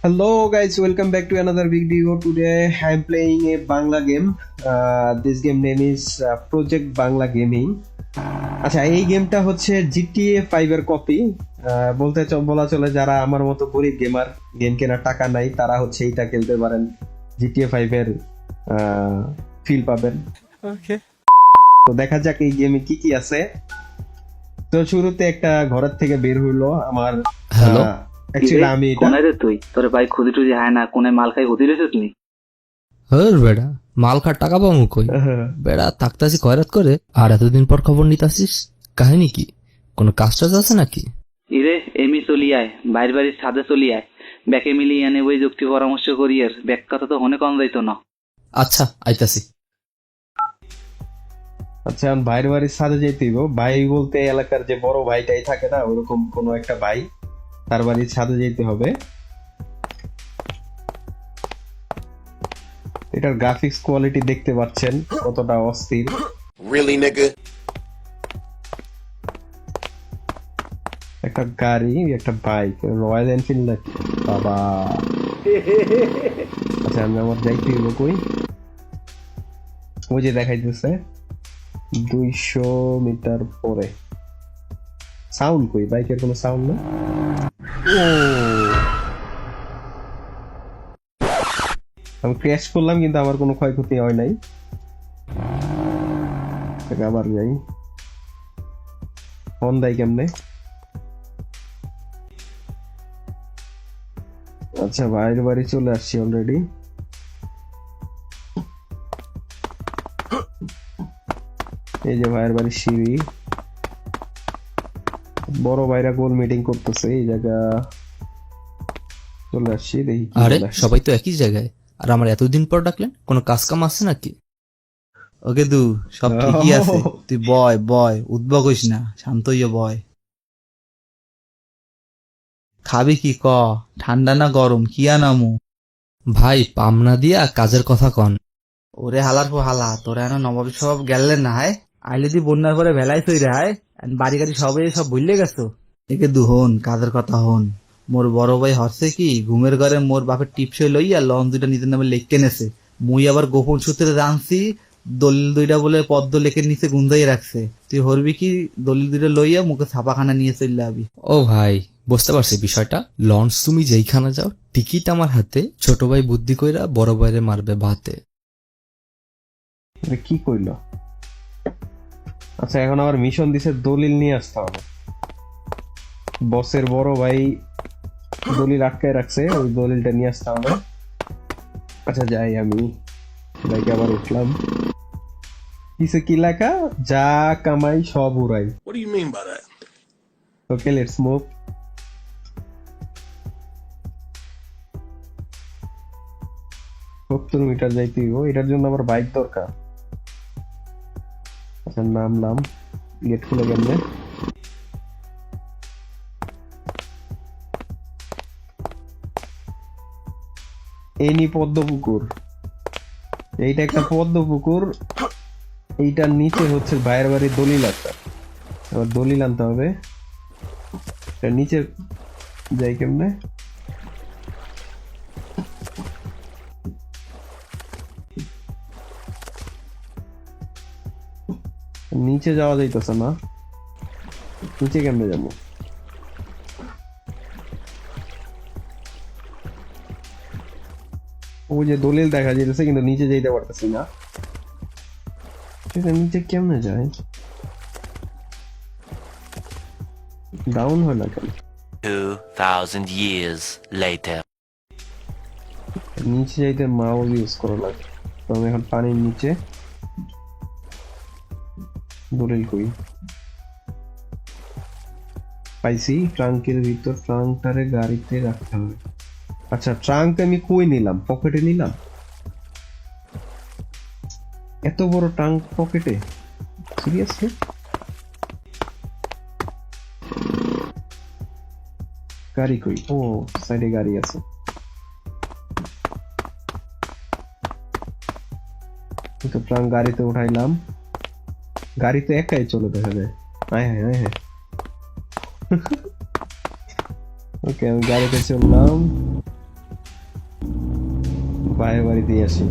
Hello guys, welcome back to another video. Today I am playing a Bangla game. This game name is Project Bangla Gaming. আচ্ছা, এই গেমটা হচ্ছে GTA 5 এর copy. বলা চলে যারা আমার মতো গরিব গেমার, গেম কেনার টাকা নাই, তারা হচ্ছে এইটা খেলতে পারেন। GTA 5 এর ফিল পাবেন। ওকে, তো দেখা যাক এই গেমে কি কি আছে। তো শুরুতে একটা ঘরের থেকে বের হইলো আমার। হ্যালো, অ্যাকচুয়ালি আমি এটা কোনায় রে তুই তোর ভাই খুদি টুদি হায় না কোনায় মাল খাই হতি রেছিস নি হর বেড়া মাল খার টাকা পাবো কই? বেড়া থাকতাছি খয়রাত করে আর এতদিন পর খবর নিতাছিস, কাহিনী কি? কোনো কাজ টাজ আছে নাকি? ইরে এমি চলি আয় বাইর বাড়ির ছাদে চলি আয় ব্যাকে মিলিয়ে এনে ওই যুক্তি পরামর্শ করি আর ব্যাক কথা তো হনে কম যাইতো না। আচ্ছা আইতাছি। আচ্ছা, ভাইয়ের বাড়ির সাথে যেতে হইব। ভাই বলতে এলাকার যে বড় ভাইটাই থাকে না, ওরকম কোনো একটা ভাই, তার বাড়ির ছাদে যেতে হবে। এটার গ্রাফিক্স কোয়ালিটি দেখতে পাচ্ছেন কতটা অস্থির। really nigga? একটা গাড়ি, একটা বাইক, রয়্যাল এনফিল্ড নাকি বাবা। আচ্ছা, আমি আমার যাইতে হইব কই? ওই যে দেখাইতেছে 200 মিটার পরে। সাউন্ড কই? বাইকের কোনো সাউন্ড না। ও, আমি ক্র্যাশ করলাম কিন্তু আমার কোনো ক্ষয়ক্ষতি হয় নাই। আবার যাই, ফোন দেয় কেমনে? আচ্ছা, ভাইয়ের বাড়ি চলে আসছি অলরেডি। এই যে ভাইয়ের বাড়ির সিঁড়ি। বড় ভাইরা গোল মিটিং করতেছে এই জায়গা। চলে আসছি, দেখি কি আরে বলে। সবাই তো একই জায়গায়, আর আমার এতদিন পর ডাকলেন, কোনো কাজ কাম আছে নাকি? ওকে দু সব ঠিকই আছে, তুই বয় বয় উদ্ভব হইস না, শান্ত হইয়া বয়। খাবি কি ক? ঠান্ডা না গরম কি আনামু? ভাই পামনা দিয়া কাজের কথা কন। ওরে হালার পর হালা, তোরা এনো নবাব সব গেলেন না হায়, আইলে দি বন্যার পরে ভেলাই তৈ রে হায়, বাড়ি গাড়ি সব ভুললে গেছো। একে দু হন কাজের কথা হন। মোর বড় ভাই হচ্ছে কি ঘুমের ঘরে মোর বাপের টিপসই লইয়া লন দুইটা নিজের নামে লেখকে নেছে। মুই আবার গোপন সূত্রে জানছি দলিল দুইটা বলে পদ্ম লেখের নিচে গুন্দাই রাখছে। তুই হরবি কি দলিল দুইটা লইয়া মুখে ছাপাখানা নিয়ে চলে যাবি। ও ভাই, বুঝতে পারছি বিষয়টা। লঞ্চ তুমি যেইখানে যাও, টিকিট আমার হাতে, ছোট ভাই বুদ্ধি কইরা বড় ভাইরে মারবে ভাতে। এটা কি কইলো? আচ্ছা, এখন আবার মিশন দিছে দলিল নিয়ে আসতে হবে। বসের বড় ভাই দলিল আটকায় রাখছে, ওই দলিলটা নিয়ে আসতে হবে। আচ্ছা যাই, আমি বাইকে আবার উঠলাম। কিসে কি লেখা? যা কামাই সব উড়াই। What do you mean by that? Okay, let's move. 70 metre যাইতে হইব, এটার জন্য আমার বাইক দরকার। আচ্ছা, নামলাম। গেট খুলে কেমনে? এনি পদ্ম পুকুর, এইটা একটা পদ্ম পুকুর। এইটার নিচে হচ্ছে ভাইয়ের বাড়ির দলিল আছে, আবার দলিল আনতে হবে। এটার নিচে যাই কেমনে? নিচে যাওয়া যাইতেছে না, নিচে কেমনে যাবো? ওই যে দলিল দেখা যাইতেছে কিন্তু নিচে যাইতে পারতেছি না। এটা নিচে কেমনে যায়? ডাউন হয় না কেন? 2000 years later. নিচে যাইতে মাউস ইউজ করা লাগে। তো আমি এখন পানির নিচে। দলিল কই? পাইছি, ট্রাঙ্কের ভিতর। ট্রাঙ্কটারে গাড়িতে রাখতে হবে। আচ্ছা, ট্রাঙ্ক আমি কই নিলাম? পকেটে নিলাম? এত বড় ট্রাঙ্ক পকেটে? সিরিয়াসলি? গাড়ি কই? ও, সাইডে গাড়ি আছে। তো ট্রাঙ্ক গাড়িতে উঠাইলাম। গাড়িতে একাই চলে দেখা যায়। আয় হ্যাঁ, আয় হ্যাঁ। ওকে, আমি গাড়িতে চললাম। বাইরে বাড়ি দিয়ে আসি।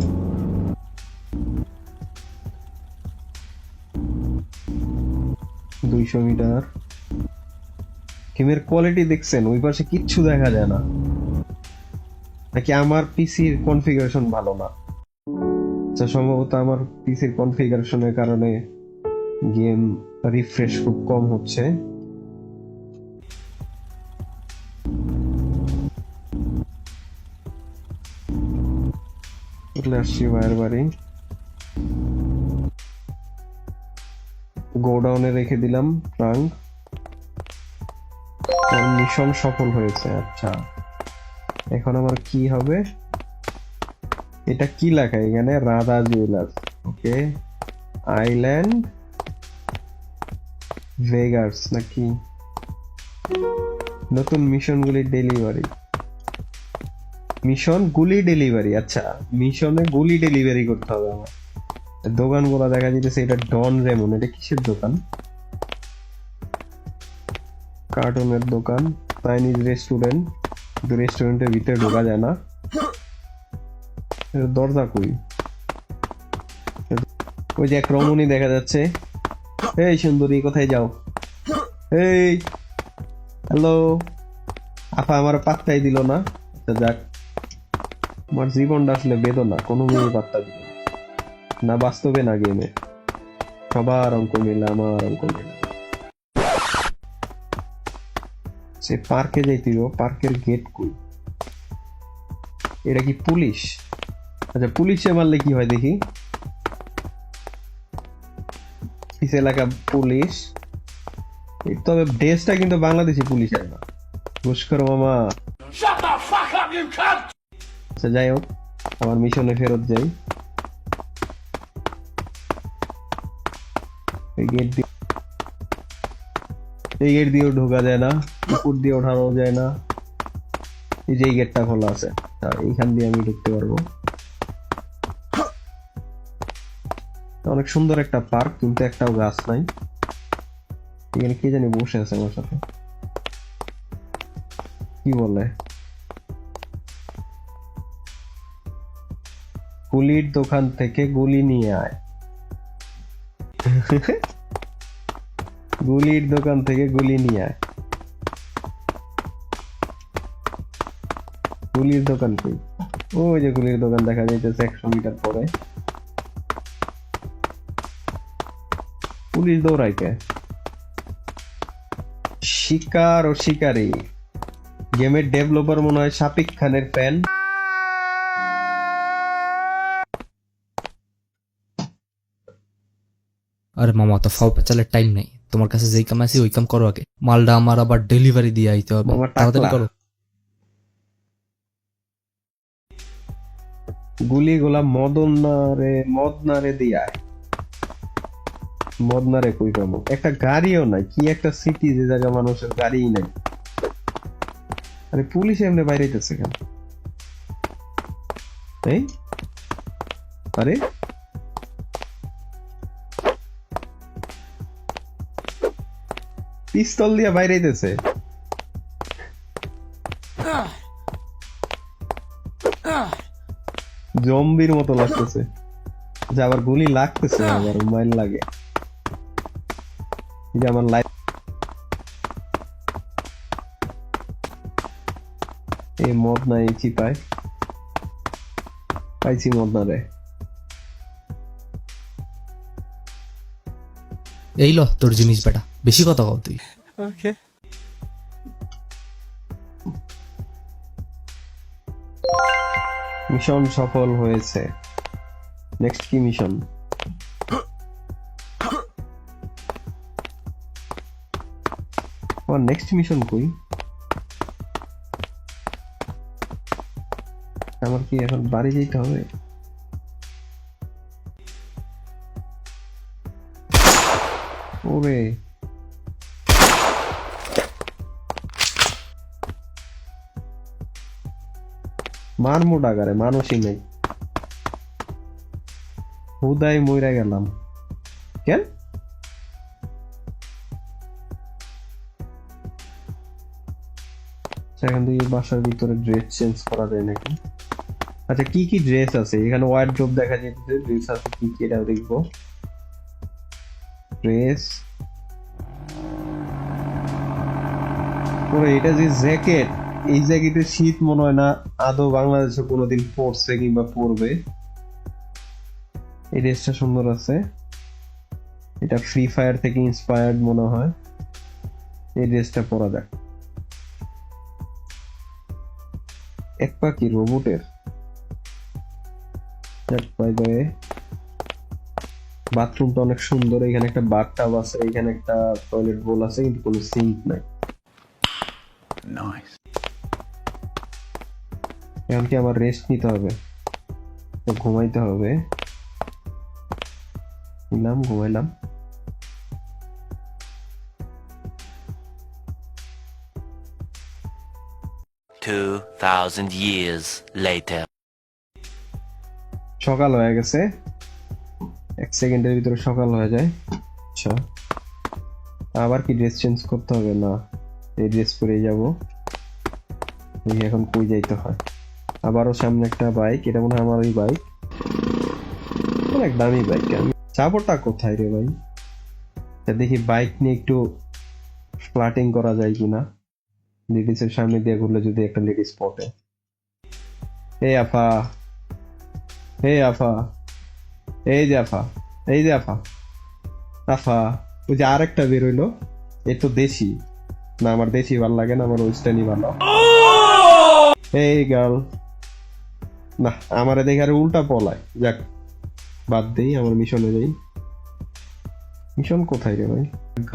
দুইশো মিটার। গেমের কোয়ালিটি দেখছেন? ওই পাশে কিচ্ছু দেখা যায় না, নাকি আমার পিসির কনফিগারেশন ভালো না? আচ্ছা, সম্ভবত আমার পিসির কনফিগারেশনের কারণে গেম রিফ্রেশ খুব কম হচ্ছে। চলে আসছি বাইরের বাড়ি। গোডাউনে রেখে দিলাম ট্রাঙ্ক। মিশন সফল হয়েছে। আচ্ছা, এখন আমার কি হবে? এটা কি লেখা এখানে? রাধা জুয়েলার্স। ওকে, আইল্যান্ড ভেগাস নাকি? নতুন মিশনগুলি ডেলিভারি। মিশন গুলি ডেলিভারি। আচ্ছা, মিশনে গুলি ডেলিভারি করতে হবে আমার। দোকান বলা দেখা যেতেছে এটা ডন রেমন। এটা কিসের দোকান? কার্টুনের দোকান, চাইনিজ রেস্টুরেন্ট। কিন্তু রেস্টুরেন্টের ভিতরে ঢোকা যায় না। দরজা কই? ওই যে এক রমণী দেখা যাচ্ছে। এই সুন্দরী, কোথায় যাও? এই হ্যালো। আপা আমার পাত্তাই দিল না। আচ্ছা যাক, আমার জীবনটা আসলে বেদনা। কোনো মেয়ে পাত্তা দিল না, বাস্তবে না গেমে। সবার অঙ্ক মিলে, আমার অঙ্ক মিলে। সে পার্কে যাইতিল, পার্কের গেট কই? এটা কি পুলিশ? আচ্ছা, পুলিশে মারলে কি হয় দেখি। পিছে এলাকা পুলিশ। তবে ড্রেসটা কিন্তু বাংলাদেশি পুলিশের না। ঘুষখোর মামা। আচ্ছা যাই হোক, আমার মিশনে ফেরত যাই। এই গেট দিয়েও ঢোকা যায় না, উপর দিয়ে ওঠানো যায় না। এই যে এই গেটটা খোলা আছে, এইখান দিয়ে আমি ঢুকতে পারবো। অনেক সুন্দর একটা পার্ক, কিন্তু একটাও গাছ নাই। এখানে কে জানি বসে আছে আমার সাথে, কি বলে? গুলির দোকান থেকে গুলি নিয়ে আয়। গুলির দোকান থেকে গুলি নিয়ে আয়। গুলির দোকান কই? ওই যে গুলির দোকান দেখা যাইতেছে 100 মিটার পরে। পুলিশ দৌড়াইতে। শিকার ও শিকারী। গেমের ডেভেলপার মনে হয় শাকিব খানের ফ্যান। আরে মামা, তো ফাও পেঁচালের টাইম নেই। তোমার কাছে যেই কাম আছে ওই কাম করো আগে। মালটা আমার আবার ডেলিভারি দিয়ে আইতে হবে, মামা তাড়াতাড়ি টাকলা। করো। গুলিগুলা মদনারে দিয়ায়। মদনারে কই পাবো? একটা গাড়িও নাই। কি একটা সিটি যে জায়গা মানুষের গাড়িই নাই। আরে পুলিশ এমনি বাইরেইতেছে কেন? এই আরে পিস্তল দিয়ে বাইরেইতেছে। জম্বির মতো লাগতেছে, যে আবার গুলি লাগতেছে, আবার মাইল লাগে। যে আমার লাইফ এই মদ নাই চিপায় পাইছি। মদ না রে, এই ল তোর জিনিস বেটা, বেশি কথা কও তুই। Okay. মিশন সফল হয়েছে। নেক্সট কি মিশন? আমার নেক্সট মিশন কই? আমার কি এখন বাড়ি যেতে হবে? ওরে মারমো ডাগারে, মানুষই নেই। হুদাই মইরা গেলাম কেন? সেখান থেকে বাসার ভিতরে ড্রেস চেঞ্জ করা যায় নাকি? আচ্ছা কি কি ড্রেস আছে এখানে? ওয়ার্ড্রোব দেখা যাচ্ছে, ড্রেস আছে কি কি এটাও দেখবো। ড্রেস, ওরে এটা যে জ্যাকেট, এই জ্যাকেটের শীত মনে হয় না আদৌ বাংলাদেশে কোনোদিন পরছে কিংবা পরবে। এই ড্রেসটা সুন্দর আছে, এটা ফ্রি ফায়ার থেকে ইন্সপায়ার্ড মনে হয়। এই ড্রেসটা পরা যাক। এক পা কি রোবটের? বাথরুমটা অনেক সুন্দর, এখানে একটা বাথটাব আছে, এখানে একটা টয়লেট বোল আছে কিন্তু কোনো সিঙ্ক নাই। এখন কি আমার রেস্ট নিতে হবে, তো ঘুমাইতে হবে। ঘুমাইলাম। 2,000 years later. সকাল হয়ে গেছে, 1 সেকেন্ডের ভিতরে সকাল হয়ে যায়। আচ্ছা আবার কি ড্রেস চেঞ্জ করতে হবে? না, এই ড্রেস পরেই যাবো। এখন কই যাইতে হয়? আবারও সামনে একটা বাইক, এটা মনে হয় আমার ওই বাইক, অনেক দামি বাইক। আমি যাবোটা কোথায় রে ভাই? দেখি বাইক নিয়ে একটু ফ্লাটিং করা যায় কিনা। লেডিসের সামনে দিয়ে ঘুরলে যদি একটা লেডিস স্পটে। এই আফা, এই আফা, এই যে আফা, এই যে আফা, আফা। ওই যে আরেকটা বেরোইলো, এই তো দেশি না, আমার দেশি ভালো লাগে না, আমার ওয়েস্টার্নই ভালো। এই গার্ল, না আমার দেখে আর উল্টা পলায়। যাক বাদ দেই, আমার মিশনে যাই। মিশন কোথায় রে ভাই?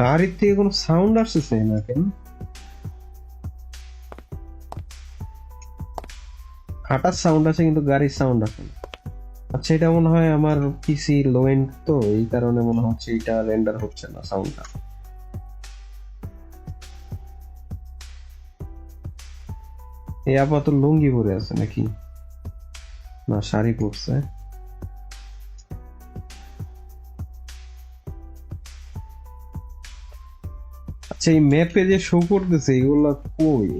গাড়ির থেকে কোনো সাউন্ড আসছে না কেন? হাঁটার সাউন্ড আছে কিন্তু গাড়ির সাউন্ড আছে না। আচ্ছা এটা মনে হয় আমার পিসি লো এন্ড, তো এই কারণে মনে হচ্ছে এটা রেন্ডার হচ্ছে না সাউন্ডটা। এই আপাতত লুঙ্গি পরে আছে নাকি? না শাড়ি পরছে। আচ্ছা এই ম্যাপে যে শো করতেছে এগুলা কই?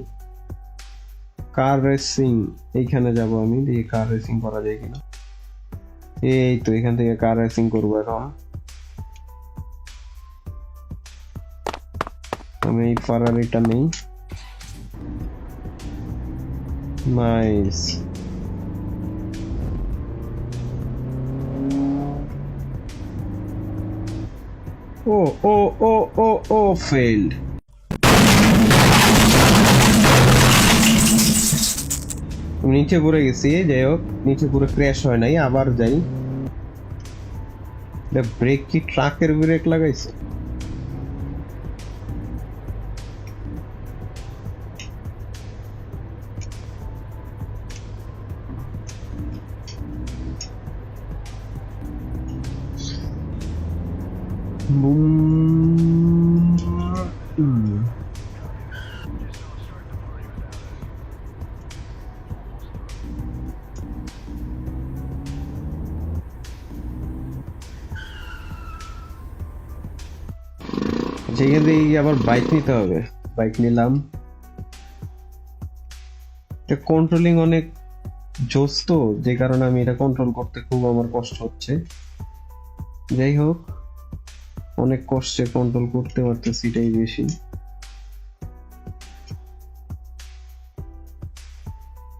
কার রেসিং, এইখানে যাব আমি, দেখি কার রেসিং করা যায় কিনা। এই তো এখান থেকে কার রেসিং করবো এখন। আমি এই ফারারিটা নেই। নাইস। ও ও ও ও ও ফেইল্ড। নিচে পড়ে গেছি, যাই হোক নিচে পুরো ক্র্যাশ হয় নাই, আবার যাই। ব্রেক কি ট্রাকের ব্রেক লাগাইছে? যেখান থেকে আবার বাইক নিতে হবে। বাইক নিলাম। এটা কন্ট্রোলিং অনেক জোস, তো যে কারণে আমি এটা কন্ট্রোল করতে খুব আমার কষ্ট হচ্ছে। যাই হোক অনেক কষ্টে কন্ট্রোল করতে পারতেছি, এটাই বেশি।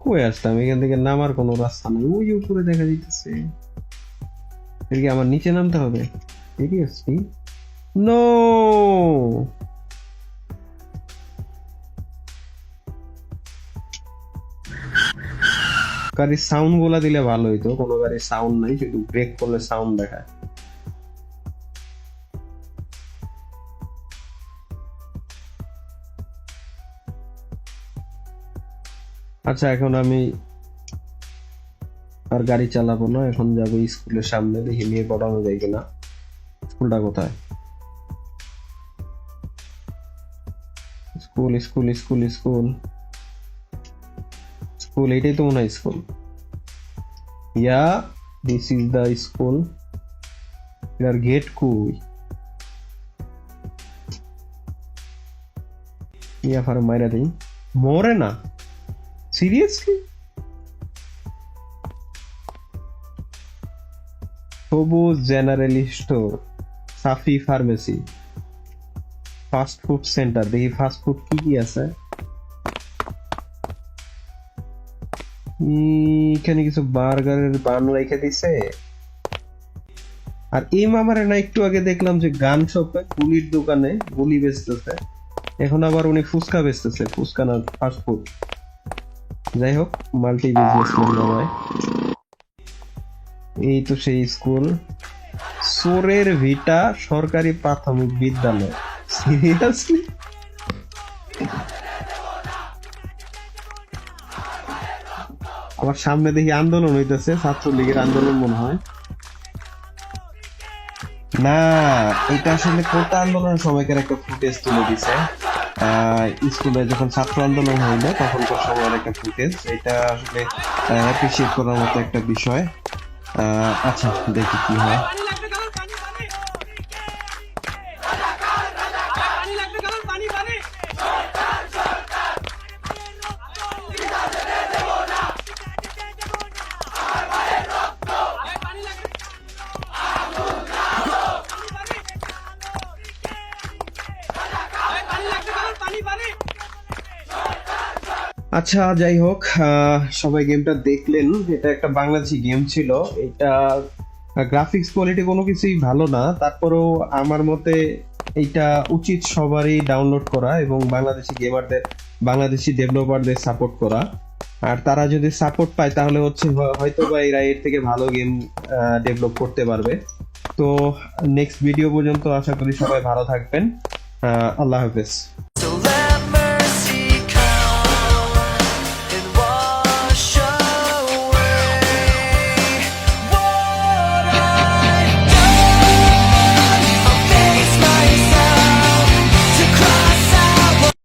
কই আসলাম? এখান থেকে নামার কোনো রাস্তা নেই, ওই উপরে দেখা যাইতেছে। এর কি আমার নিচে নামতে হবে? সিরিয়াসলি? নো, গাড়ির সাউন্ড গুলা দিলে ভালো হইতো। কোনো গাড়ির সাউন্ড নাই, শুধু ব্রেক করলে সাউন্ড দেখায়। আচ্ছা এখন আমি আর গাড়ি চালাবো না, এখন যাবো স্কুলের সামনে, দেখি নিয়ে পড়ানো যায় কিনা। স্কুলটা কোথায়? School school school school school, এটাই তো মনে হয় school. Yeah this is the school. এর গেট কই? ইয়া ফার মাইরা দেই, মরে না। সিরিয়াসলি? সবুজ জেনারেল স্টোর, সাফি ফার্মেসি, ফাস্ট ফুড সেন্টার। দেখি ফাস্ট ফুড কি কি আছে। এখানে কিছু বার্গারের বান রেখে দিছে। আর এই মামারে না একটু আগে দেখলাম যে গান শপে গুলির দোকানে গুলি বেচতেছে, এখন আবার উনি ফুচকা বেচতেছে, ফুচকা না ফাস্ট ফুড। যাই হোক, মাল্টি বিজনেসম্যান নয়। এই তো সেই স্কুল, সোরের ভিটা সরকারি প্রাথমিক বিদ্যালয়। সিরিয়াসলি? আবার সামনে দেখি আন্দোলন হইতেছে, ছাত্রলীগের আন্দোলন মনে হয়। না, এটা আসলে কোটা আন্দোলনের সময়কার একটা ফুটেজ তুলে দিছে। স্কুলে যখন ছাত্র আন্দোলন হইলো তখনকার সময়ের একটা ফুটেজ। এটা আসলে অ্যাপ্রিসিয়েট করার মতো একটা বিষয়। আচ্ছা, দেখি কি হয়। আচ্ছা, যাই হোক, সবাই গেমটা দেখলেন। এটা একটা বাংলাদেশি গেম ছিল। এটা গ্রাফিক্স কোয়ালিটি কোনো কিছুই ভালো না, তারপরেও আমার মতে এইটা উচিত সবারই ডাউনলোড করা এবং বাংলাদেশি গেমারদের, বাংলাদেশি ডেভেলপারদের সাপোর্ট করা। আর তারা যদি সাপোর্ট পায় তাহলে হচ্ছে হয়তো বা এরা এর থেকে ভালো গেম ডেভেলপ করতে পারবে। তো নেক্সট ভিডিও পর্যন্ত আশা করি সবাই ভালো থাকবেন। আল্লাহ হাফেজ।